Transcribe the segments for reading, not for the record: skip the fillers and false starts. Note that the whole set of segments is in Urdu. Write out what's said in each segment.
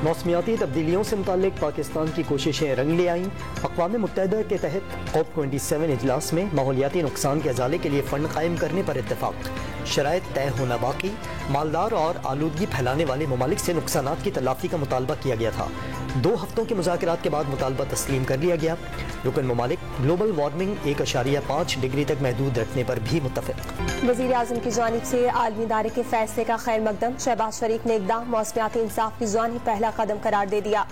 موسمیاتی تبدیلیوں سے متعلق پاکستان کی کوششیں رنگ لے آئیں۔ اقوام متحدہ کے تحت COP27 اجلاس میں ماحولیاتی نقصان کے ازالے کے لیے فنڈ قائم کرنے پر اتفاق۔ شرائط طے ہونا باقی۔ مالدار اور آلودگی پھیلانے والے ممالک سے نقصانات کی تلافی کا مطالبہ کیا گیا تھا۔ 2 ہفتوں کے مذاکرات کے بعد مطالبہ تسلیم کر لیا گیا۔ رکن ممالک گلوبل وارمنگ 1.5 ڈگری تک محدود رکھنے پر بھی متفق۔ وزیر اعظم کی جانب سے عالمی ادارے کے فیصلے کا خیر مقدم۔ شہباز شریف نے اقدام موسمیاتی انصاف کی جانب پہلا قدم قرار دے دیا۔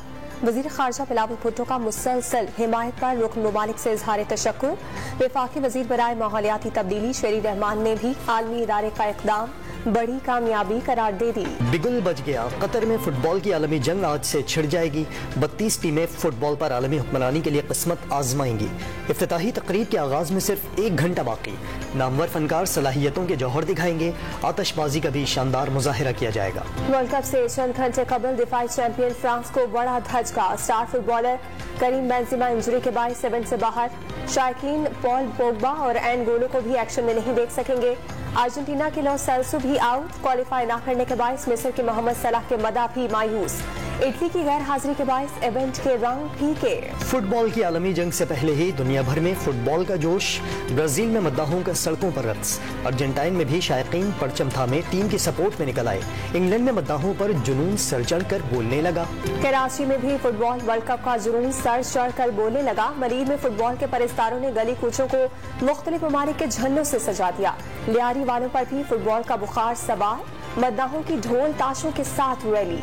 وزیر خارجہ بلاول بھٹو کا مسلسل حمایت پر رکن ممالک سے اظہار تشکر۔ وفاقی وزیر برائے ماحولیاتی تبدیلی شیری رحمان نے بھی عالمی ادارے کا اقدام بڑی کامیابی قرار دے دی۔ بگل بج گیا۔ قطر میں فٹ بال کی عالمی جنگ آج سے چھڑ جائے گی۔ 32 ٹیمیں فٹ بال پر عالمی حکمرانی کے لیے قسمت آزمائیں گی۔ افتتاحی تقریب کے آغاز میں صرف 1 گھنٹہ باقی۔ نامور فنکار صلاحیتوں کے جوہر دکھائیں گے۔ آتش بازی کا بھی شاندار مظاہرہ کیا جائے گا۔ ورلڈ کپ سے چند گھنٹے قبل دفاعی چیمپئن فرانس کو بڑا دھچکا۔ اسٹار فٹ بالر کریم بنزیما انجری کے باعث ایونٹ سے باہر۔ شائقین پال پوگبا اور اینگولو کو بھی ایکشن میں نہیں دیکھ سکیں گے۔ ارجنٹینا کے لو سیلسو بھی آؤٹ۔ کوالیفائی نہ کرنے کے باعث مصر کے محمد صلاح کے مداح بھی مایوس۔ اٹلی کی غیر حاضری کے باعث ایونٹ کے رنگ پھیکے۔ فٹ بال کی عالمی جنگ سے پہلے ہی دنیا بھر میں فٹ بال کا جوش۔ برازیل میں مداحوں کا سڑکوں پر رقص۔ ارجنٹائن میں بھی شائقین پرچم تھامے ٹیم کی سپورٹ میں نکل آئے۔ انگلینڈ میں مداحوں پر جنون سر چڑھ کر بولنے لگا۔ کراچی میں بھی فٹ بال ورلڈ کپ کا جنون سر چڑھ کر بولنے لگا۔ ملیر میں فٹ بال کے پرستاروں نے گلی کوچوں کو مختلف ممالک کے جھنڈوں سے سجا دیا۔ لیاری والوں پر بھی فٹ بال کا بخار سوار۔ مداحوں کی ڈھول تاشوں کے ساتھ ریلی۔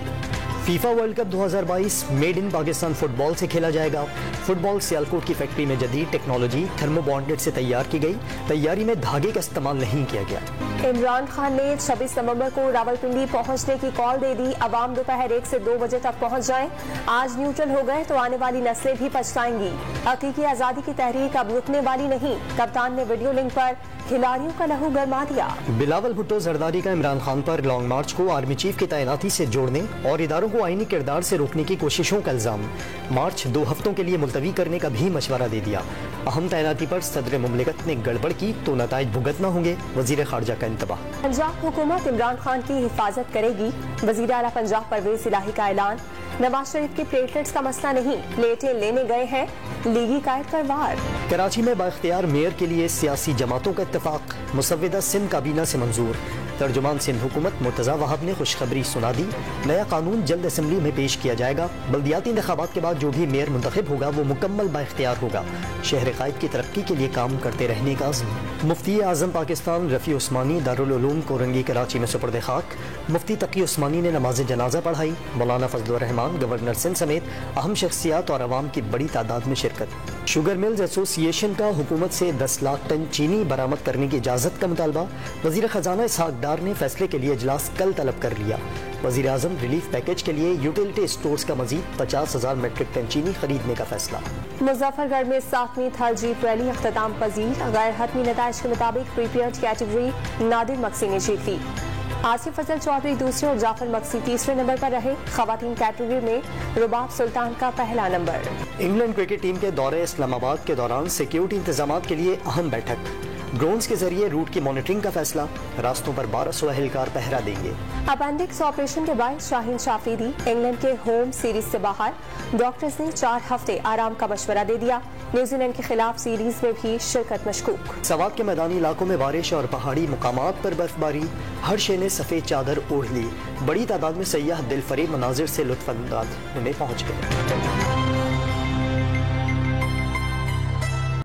FIFA World Cup 2022 made in Pakistan football سے کھیلا جائے گا۔ فٹ بال سیالکوٹ کی فیکٹری میں جدید ٹیکنالوجی تھرمو بانڈڈ سے تیار کی گئی۔ تیاری میں دھاگے کا استعمال نہیں کیا گیا۔ عمران خان نے 26 نومبر کو راولپنڈی پہنچنے کی کال دے دی۔ عوام دوپہر 1 سے 2 بجے تک پہنچ جائیں۔ آج نیوٹرل ہو گئے تو آنے والی نسلیں بھی پچھتائیں گی۔ حقیقی آزادی کی تحریک اب رکنے والی نہیں۔ کپتان نے ویڈیو لنک پر کھلاڑیوں کا لہو گرما دیا۔ بلاول بھٹو زرداری کا عمران خان پر لانگ مارچ کو آرمی چیف کی تعیناتی سے جوڑنے اور اداروں کو آئینی کردار سے روکنے کی کوششوں کا الزام۔ مارچ 2 ہفتوں کے لیے ملتوی کرنے کا بھی مشورہ دے دیا۔ اہم تعیناتی پر صدر مملکت نے گڑبڑ کی تو نتائج بھگتنا ہوں گے، وزیر خارجہ کا انتباہ۔ پنجاب حکومت عمران خان کی حفاظت کرے گی۔ وزیر اعلیٰ پنجاب پرویز الہی کا اعلان۔ نواز شریف کے پلیٹلیٹس کا مسئلہ نہیں، پلیٹیں لینے گئے ہیں، لیگی قائد پر وار۔ کراچی میں بااختیار میئر کے لیے سیاسی جماعتوں کا اتفاق۔ مسودہ سندھ کابینہ سے منظور۔ ترجمان سندھ حکومت مرتضی وہاب نے خوشخبری سنا دی۔ نیا قانون جلد اسمبلی میں پیش کیا جائے گا۔ بلدیاتی انتخابات کے بعد جو بھی میئر منتخب ہوگا وہ مکمل بااختیار ہوگا۔ شہر قائد کی ترقی کے لیے کام کرتے رہنے کا عزم۔ مفتی اعظم پاکستان رفیع عثمانی دارالعلوم کورنگی کراچی میں سپرد خاک۔ مفتی تقی عثمانی نے نماز جنازہ پڑھائی۔ مولانا فضل الرحمان گورنر سندھ سمیت اہم شخصیات اور عوام کی بڑی تعداد میں شرکت۔ شوگر ملز ایسوسی ایشن کا حکومت سے 10 لاکھ ٹن چینی برآمد کرنے کی اجازت کا مطالبہ۔ وزیر خزانہ اسحاق ڈار نے فیصلے کے لیے اجلاس کل طلب کر لیا۔ وزیر اعظم ریلیف پیکج کے لیے یوٹیلٹی اسٹورز کا مزید 50,000 میٹرک ٹن چینی خریدنے کا فیصلہ۔ مظفر گڑھ میں 7ویں تھر جیپ ریلی اختتام پذیر۔ غیر حتمی نتائج کے مطابق پریپیئرڈ کیٹیگری نادر مکسی نے جیت لی۔ آصف فضل چودھری دوسرے اور جعفر مکسی تیسرے نمبر پر رہے۔ خواتین کیٹیگری میں رباب سلطان کا پہلا نمبر۔ انگلینڈ کرکٹ ٹیم کے دورے اسلام آباد کے دوران سیکیورٹی انتظامات کے لیے اہم بیٹھک۔ ڈرونز کے ذریعے روٹ کی مانیٹرنگ کا فیصلہ۔ راستوں پر 1200 اہلکار پہرا دیں گے۔ اپینڈکس آپریشن کے باعث شاہین شافریدی انگلینڈ کے ہوم سیریز سے باہر۔ ڈاکٹرز نے 4 ہفتے آرام کا مشورہ دے دیا۔ نیوزی لینڈ کے خلاف سیریز میں بھی شرکت مشکوک۔ سوات کے میدانی علاقوں میں بارش اور پہاڑی مقامات پر برف باری۔ ہر شے نے سفید چادر اوڑھ لی۔ بڑی تعداد میں سیاح دل فریب مناظر سے لطف اندوز ہونے پہنچ گئے۔